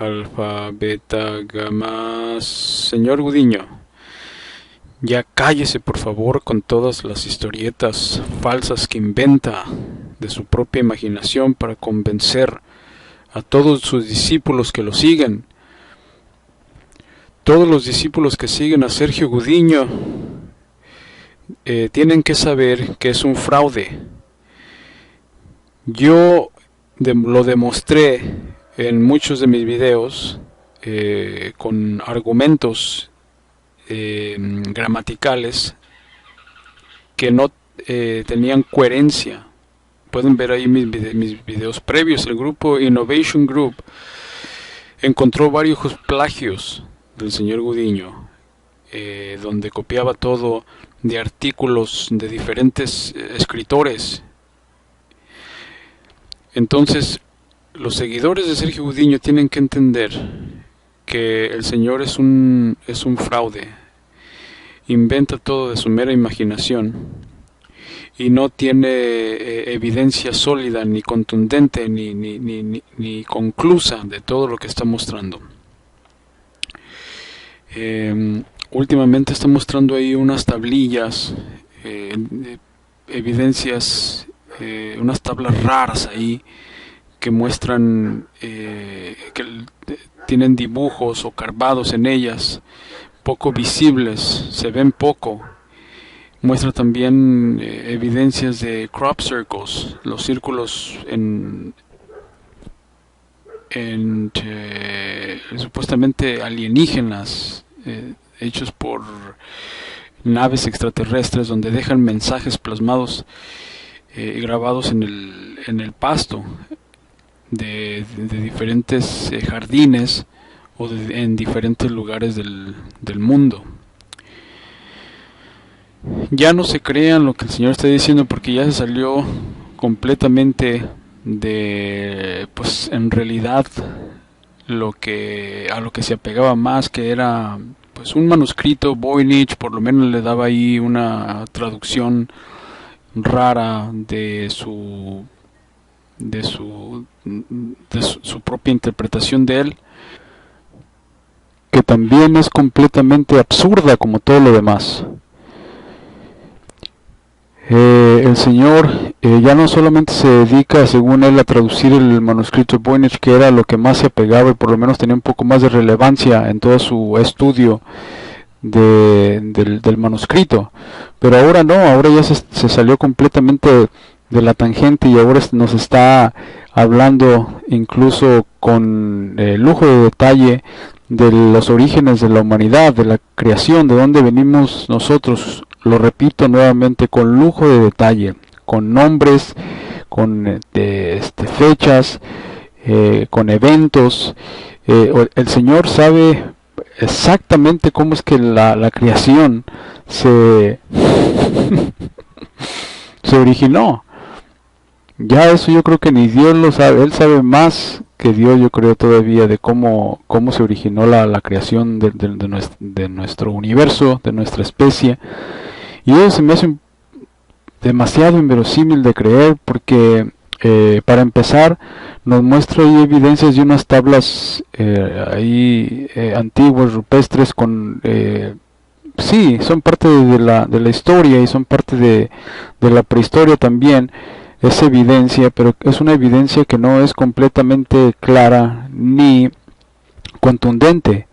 alfa, beta, gamma. Señor Gudiño, ya cállese por favor con todas las historietas falsas que inventa de su propia imaginación para convencer a todos sus discípulos que lo siguen. Todos los discípulos que siguen a Sergio Gudiño tienen que saber que es un fraude. Yo lo demostré en muchos de mis videos con argumentos gramaticales que no tenían coherencia. Pueden ver ahí mis videos previos. El grupo Innovation Group encontró varios plagios del señor Gudiño, donde copiaba todo de artículos de diferentes escritores. Entonces, los seguidores de Sergio Gudiño tienen que entender que el señor es un fraude. Inventa todo de su mera imaginación y no tiene evidencia sólida, ni contundente, ni conclusa de todo lo que está mostrando. Últimamente está mostrando ahí unas tablillas, evidencias, unas tablas raras ahí que muestran que tienen dibujos o carvados en ellas, poco visibles, se ven poco. Muestra también evidencias de crop circles, los círculos supuestamente alienígenas, hechos por naves extraterrestres, donde dejan mensajes plasmados grabados en el pasto de diferentes jardines o en diferentes lugares del mundo. Ya no se crean lo que el Señor está diciendo, porque ya se salió completamente de, pues en realidad, a lo que se apegaba más, que era pues un manuscrito. Voynich por lo menos le daba ahí una traducción rara de su propia interpretación de él, que también es completamente absurda como todo lo demás. El señor ya no solamente se dedica, según él, a traducir el manuscrito de Voynich, que era lo que más se apegaba y por lo menos tenía un poco más de relevancia en todo su estudio del manuscrito, pero ahora no, ahora ya se salió completamente de la tangente y ahora nos está hablando incluso con lujo de detalle de los orígenes de la humanidad, de la creación, de dónde venimos nosotros. Lo repito nuevamente, con lujo de detalle, con nombres, con fechas, con eventos. El Señor sabe exactamente cómo es que la creación se originó. Ya eso yo creo que ni Dios lo sabe. Él sabe más que Dios, yo creo, todavía, de cómo se originó la creación de nuestro universo, de nuestra especie. Y eso se me hace demasiado inverosímil de creer, porque para empezar nos muestra ahí evidencias de unas tablas antiguas, rupestres, sí, son parte de la historia y son parte de la prehistoria también. Es evidencia, pero es una evidencia que no es completamente clara ni contundente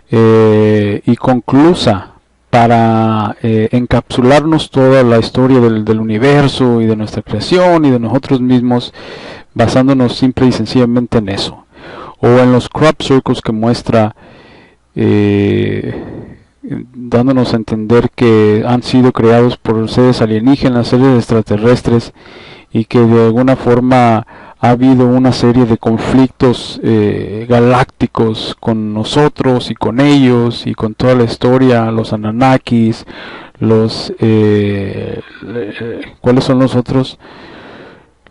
y conclusa para encapsularnos toda la historia del universo y de nuestra creación y de nosotros mismos, basándonos simple y sencillamente en eso, o en los crop circles que muestra, dándonos a entender que han sido creados por seres alienígenas, seres extraterrestres, y que de alguna forma ha habido una serie de conflictos galácticos con nosotros y con ellos y con toda la historia, los Anunnakis, ¿cuáles son los otros?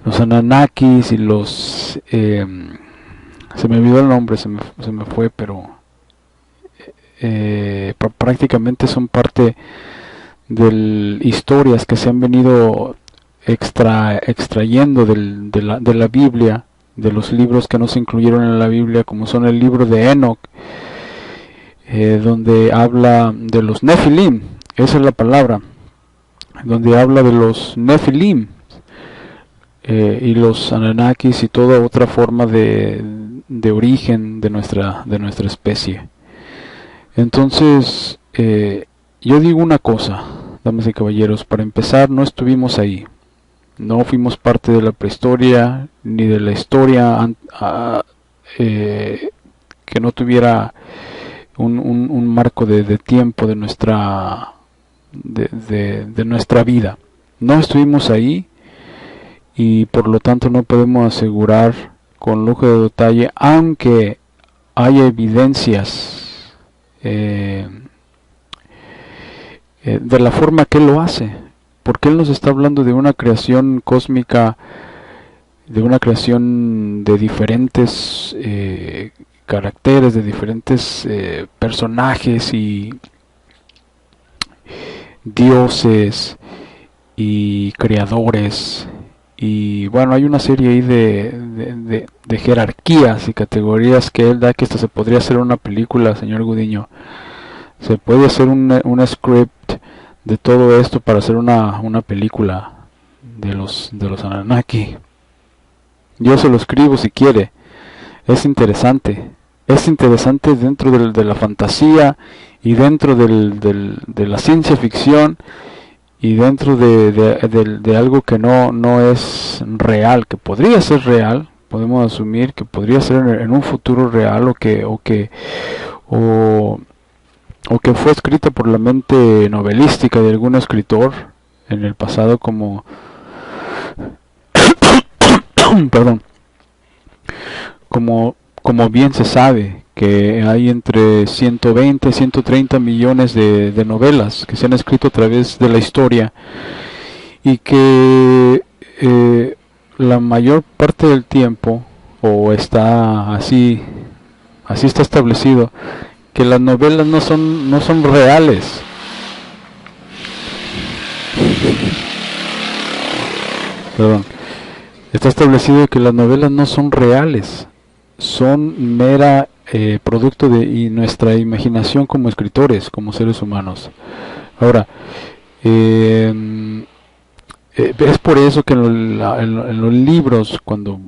Los Anunnakis y los... se me olvidó el nombre, se me fue, pero prácticamente son parte de historias que se han venido extrayendo de la Biblia, de los libros que no se incluyeron en la Biblia, como son el libro de Enoch, donde habla de los Nefilim, esa es la palabra, donde habla de los Nefilim, y los Anunnakis y toda otra forma de origen de nuestra especie. Entonces, yo digo una cosa, damas y caballeros, para empezar, no estuvimos ahí, no fuimos parte de la prehistoria, ni de la historia que no tuviera un marco de tiempo de nuestra vida. No estuvimos ahí, y por lo tanto no podemos asegurar con lujo de detalle, aunque haya evidencias de la forma que él lo hace, porque él nos está hablando de una creación cósmica, de una creación de diferentes caracteres, de diferentes personajes y dioses y creadores. Y bueno, hay una serie ahí de jerarquías y categorías que él da, que esto se podría hacer una película, señor Gudiño. Se puede hacer un script de todo esto para hacer una película de los Anunnaki. Yo se lo escribo si quiere. Es interesante. Es interesante dentro de la fantasía y dentro de la ciencia ficción, y dentro de algo que no es real, que podría ser real, podemos asumir que podría ser en un futuro real, o que fue escrita por la mente novelística de algún escritor en el pasado, como perdón, como bien se sabe que hay entre 120 y 130 millones de novelas que se han escrito a través de la historia, y que la mayor parte del tiempo, o está así está establecido, que las novelas no son reales. Perdón. Está establecido que las novelas no son reales, son mera producto de nuestra imaginación como escritores, como seres humanos. Ahora, es por eso que en los libros, cuando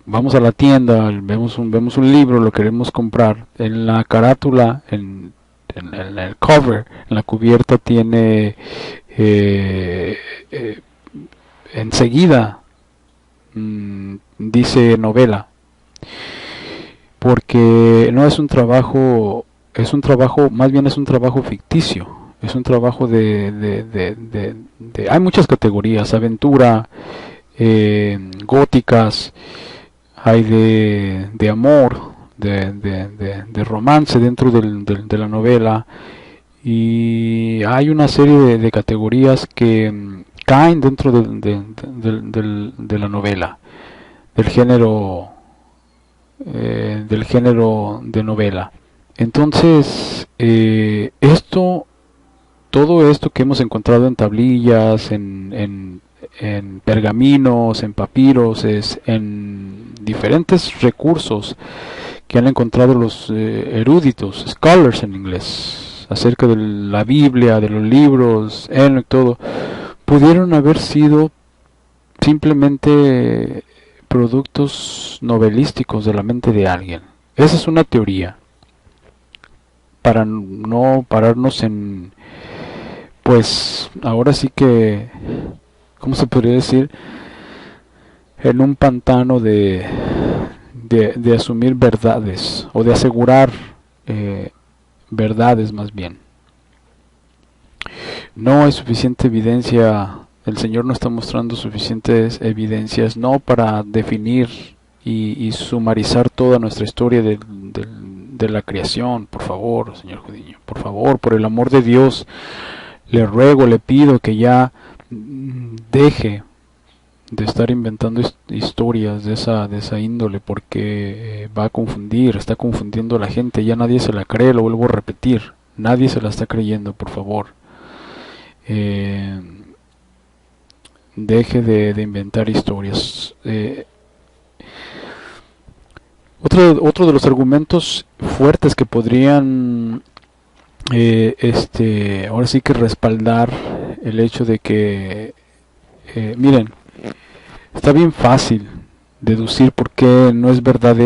vamos a la tienda, vemos un libro, lo queremos comprar, en la carátula, en el cover, en la cubierta, tiene enseguida dice novela, porque no es un trabajo, más bien es un trabajo ficticio, es un trabajo hay muchas categorías: aventura, góticas, hay de amor, de romance dentro de la novela, y hay una serie de categorías que caen dentro de la novela, del género de novela. Entonces, todo esto que hemos encontrado en tablillas, en pergaminos, en papiros, en diferentes recursos que han encontrado los eruditos, scholars en inglés, acerca de la Biblia, de los libros, todo, pudieron haber sido simplemente productos novelísticos de la mente de alguien. Esa es una teoría, para no pararnos pues ahora sí que, ¿cómo se podría decir?, en un pantano de asumir verdades, o de asegurar verdades más bien. No hay suficiente evidencia, el Señor no está mostrando suficientes evidencias, no para definir y sumarizar toda nuestra historia de la creación. Por favor, Señor Gudiño, por favor, por el amor de Dios, le ruego, le pido que ya deje de estar inventando historias de esa índole, porque está confundiendo a la gente, ya nadie se la cree, lo vuelvo a repetir, nadie se la está creyendo, por favor. Deje de inventar historias. Otro de los argumentos fuertes que podrían, ahora sí que respaldar el hecho de que, miren, está bien fácil deducir por qué no es verdad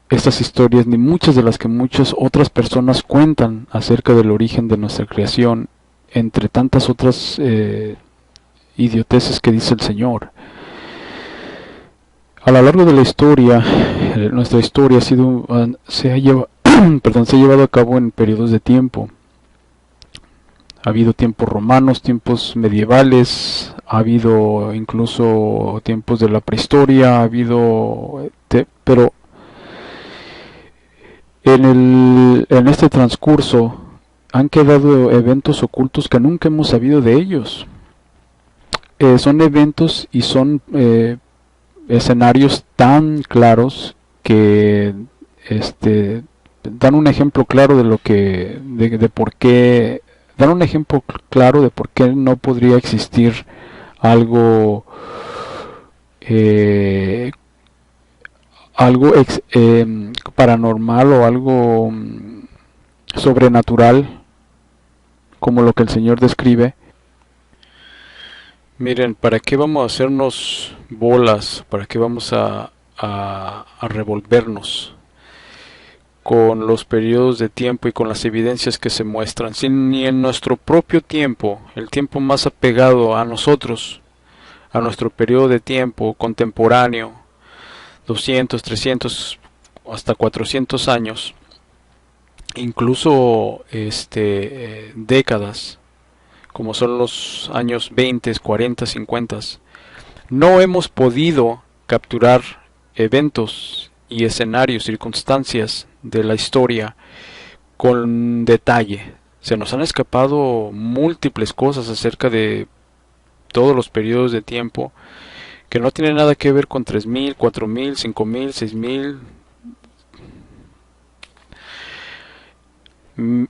estas historias, ni muchas de las que muchas otras personas cuentan acerca del origen de nuestra creación, entre tantas otras idioteces que dice el Señor. A lo largo de la historia, nuestra historia se ha llevado a cabo en periodos de tiempo. Ha habido tiempos romanos, tiempos medievales, ha habido incluso tiempos de la prehistoria, pero en este transcurso han quedado eventos ocultos que nunca hemos sabido de ellos. Son eventos y son escenarios tan claros que dan un ejemplo claro de por qué, dan un ejemplo claro de por qué no podría existir algo eh, paranormal o algo sobrenatural como lo que el Señor describe. Miren, ¿para qué vamos a hacernos bolas? ¿Para qué vamos a revolvernos con los periodos de tiempo y con las evidencias que se muestran? Si ni en nuestro propio tiempo, el tiempo más apegado a nosotros, a nuestro periodo de tiempo contemporáneo, 200, 300, hasta 400 años, incluso décadas, como son los años 20, 40, 50, no hemos podido capturar eventos y escenarios, circunstancias de la historia con detalle. Se nos han escapado múltiples cosas acerca de todos los periodos de tiempo que no tienen nada que ver con 3000, 4000, 5000, 6000,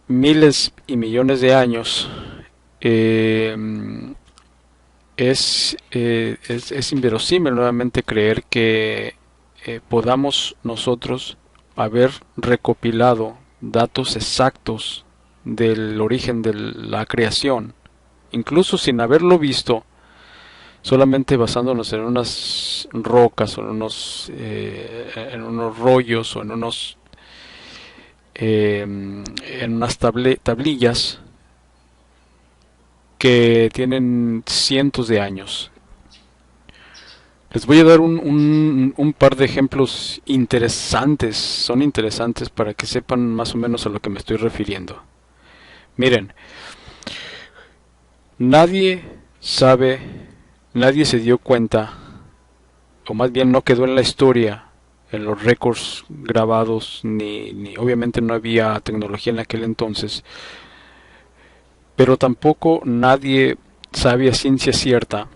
miles y millones de años. Es inverosímil nuevamente creer que podamos nosotros haber recopilado datos exactos del origen de la creación, incluso sin haberlo visto, solamente basándonos en unas rocas o en unos rollos o en unas tablillas que tienen cientos de años. Les voy a dar un par de ejemplos interesantes, son interesantes para que sepan más o menos a lo que me estoy refiriendo. Miren, nadie sabe, nadie se dio cuenta, o más bien no quedó en la historia, en los récords grabados, ni obviamente no había tecnología en aquel entonces, pero tampoco nadie sabe a ciencia cierta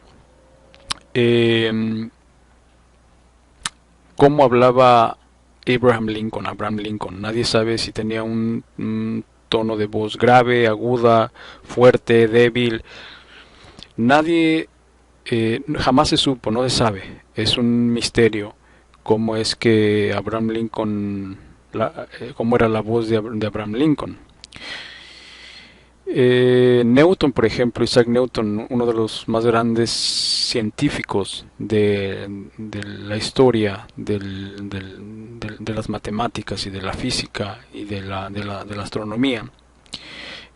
cómo hablaba Abraham Lincoln. Nadie sabe si tenía un tono de voz grave, aguda, fuerte, débil. Nadie, jamás se supo, no se sabe. Es un misterio cómo es que Abraham Lincoln, cómo era la voz de Abraham Lincoln. Newton, por ejemplo, Isaac Newton, uno de los más grandes científicos de la historia de las matemáticas y de la física y de la astronomía,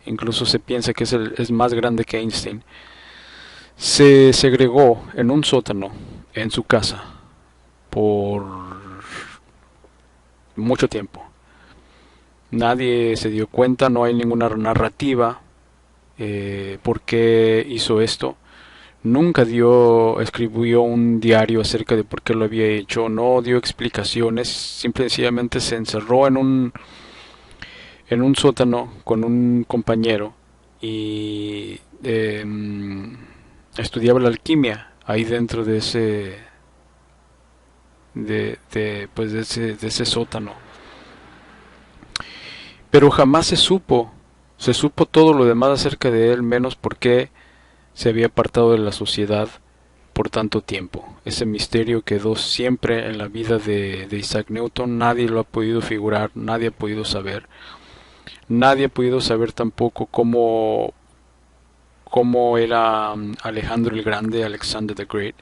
incluso se piensa que es más grande que Einstein, se segregó en un sótano en su casa por mucho tiempo. Nadie se dio cuenta, no hay ninguna narrativa por qué hizo esto. Nunca escribió un diario acerca de por qué lo había hecho, no dio explicaciones, simple y sencillamente se encerró en un sótano con un compañero y estudiaba la alquimia ahí dentro de ese sótano. Pero jamás se supo todo lo demás acerca de él, menos por qué se había apartado de la sociedad, por tanto tiempo. Ese misterio quedó siempre en la vida de Isaac Newton. Nadie lo ha podido figurar, nadie ha podido saber. Nadie ha podido saber tampoco cómo era Alejandro el Grande, Alexander the Great.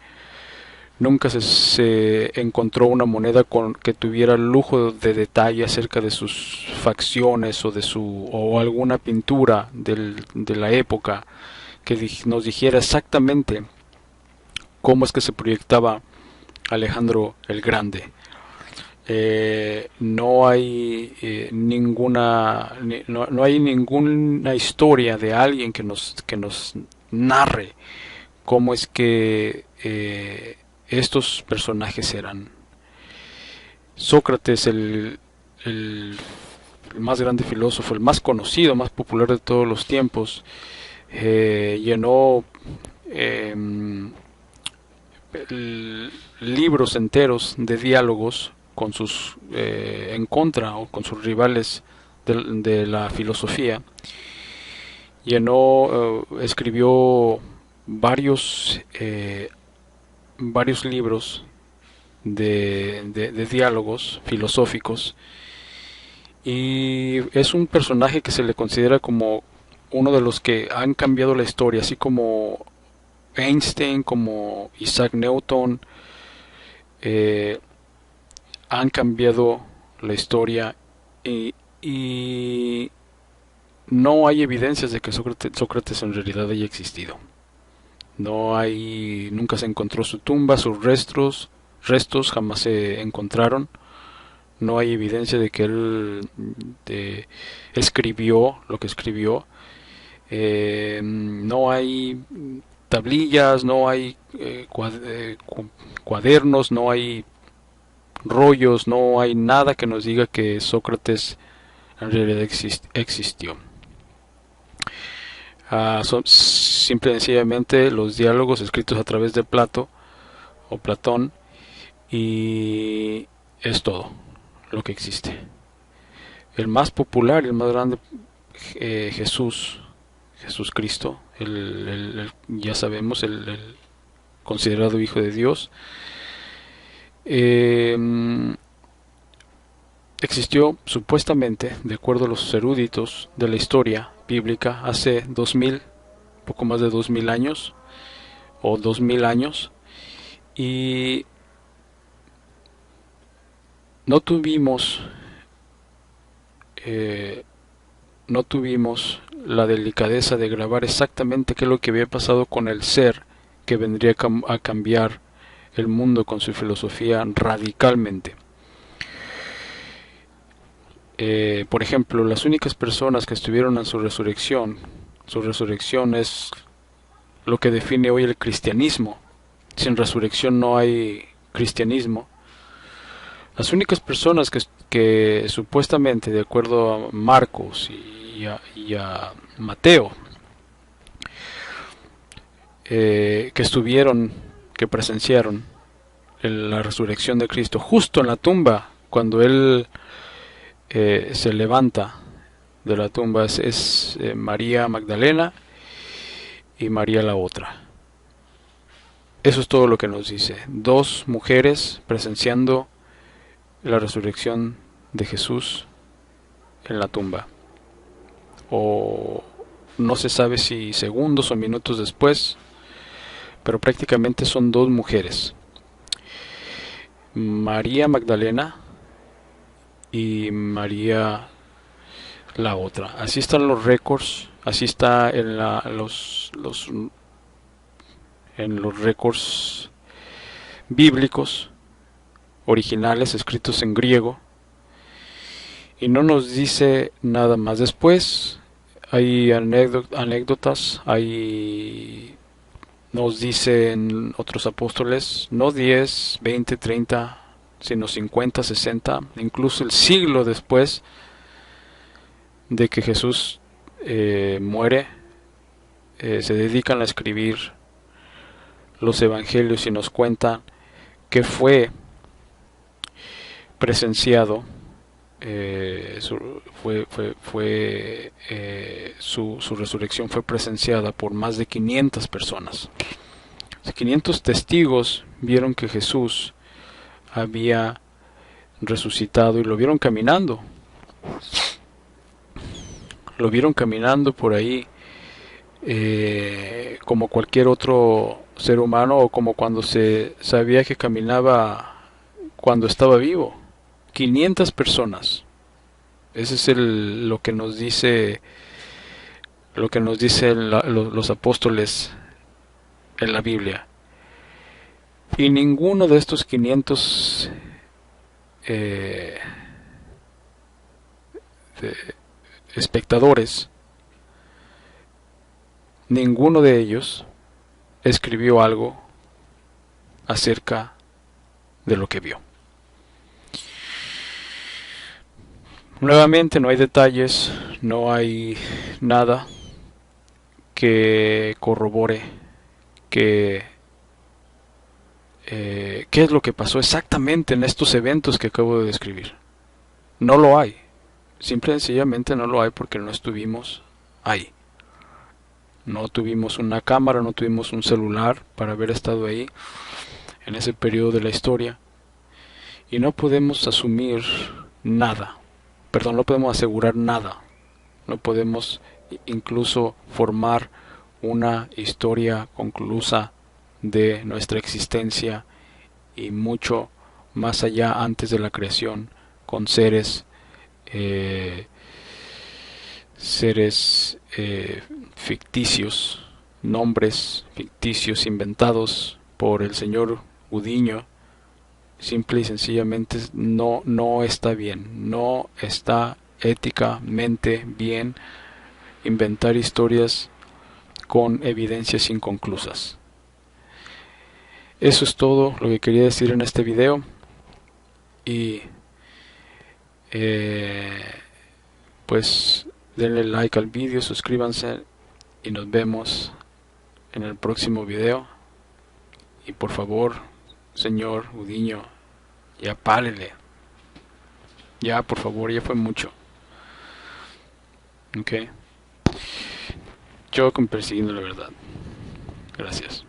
Nunca se encontró una moneda que tuviera lujo de detalle acerca de sus facciones o alguna pintura de la época que nos dijera exactamente cómo es que se proyectaba Alejandro el Grande. No hay no hay ninguna historia de alguien que nos narre cómo es que estos personajes eran. Sócrates, el más grande filósofo, el más conocido, más popular de todos los tiempos, llenó libros enteros de diálogos con sus en contra o con sus rivales de la filosofía. Escribió varios libros de diálogos filosóficos, y es un personaje que se le considera como uno de los que han cambiado la historia, así como Einstein, como Isaac Newton, han cambiado la historia, y no hay evidencias de que Sócrates en realidad haya existido. Nunca se encontró su tumba, sus restos jamás se encontraron. No hay evidencia de que él escribió lo que escribió. No hay tablillas, no hay cuadernos, no hay rollos, no hay nada que nos diga que Sócrates en realidad existió. Son simple y sencillamente los diálogos escritos a través de Plato o Platón, y es todo lo que existe. El más popular y el más grande, Jesús Cristo, ya sabemos, el considerado Hijo de Dios, existió supuestamente, de acuerdo a los eruditos de la historia bíblica, hace poco más de 2000 años o 2000 años, y no tuvimos la delicadeza de grabar exactamente qué es lo que había pasado con el ser que vendría a cambiar el mundo con su filosofía radicalmente. Por ejemplo, las únicas personas que estuvieron en su resurrección es lo que define hoy el cristianismo. Sin resurrección no hay cristianismo. Las únicas personas que supuestamente, de acuerdo a Marcos y a Mateo, que presenciaron la resurrección de Cristo justo en la tumba, cuando Él se levanta de la tumba, es María Magdalena y María la otra. Eso es todo lo que nos dice. Dos mujeres presenciando la resurrección de Jesús en la tumba. O no se sabe si segundos o minutos después, pero prácticamente son dos mujeres. María Magdalena y María la otra. Así están los récords, así está en los récords bíblicos originales escritos en griego, y no nos dice nada más. Después hay anécdotas, nos dicen otros apóstoles, no 10, 20, 30, sino 50, 60, incluso el siglo después de que Jesús muere, se dedican a escribir los evangelios y nos cuentan que fue presenciado, su resurrección fue presenciada por más de 500 personas. 500 testigos vieron que Jesús había resucitado y lo vieron caminando. Lo vieron caminando por ahí como cualquier otro ser humano, o como cuando se sabía que caminaba cuando estaba vivo. 500 personas. Ese es lo que nos dice los apóstoles en la Biblia. Y ninguno de estos 500 espectadores, ninguno de ellos escribió algo acerca de lo que vio. Nuevamente no hay detalles, no hay nada que corrobore qué es lo que pasó exactamente en estos eventos que acabo de describir. No lo hay. Simple y sencillamente no lo hay porque no estuvimos ahí. No tuvimos una cámara, no tuvimos un celular para haber estado ahí en ese periodo de la historia. Y no podemos asumir nada. Perdón, no podemos asegurar nada. No podemos incluso formar una historia conclusa de nuestra existencia y mucho más allá antes de la creación, con seres ficticios, nombres ficticios inventados por el señor Gudiño. Simple y sencillamente no está bien, no está éticamente bien inventar historias con evidencias inconclusas. Eso es todo lo que quería decir en este video, y pues denle like al vídeo, suscríbanse y nos vemos en el próximo video. Y por favor, señor Gudiño, ya párele. Ya, por favor, ya fue mucho. Ok. Yo persiguiendo la verdad. Gracias.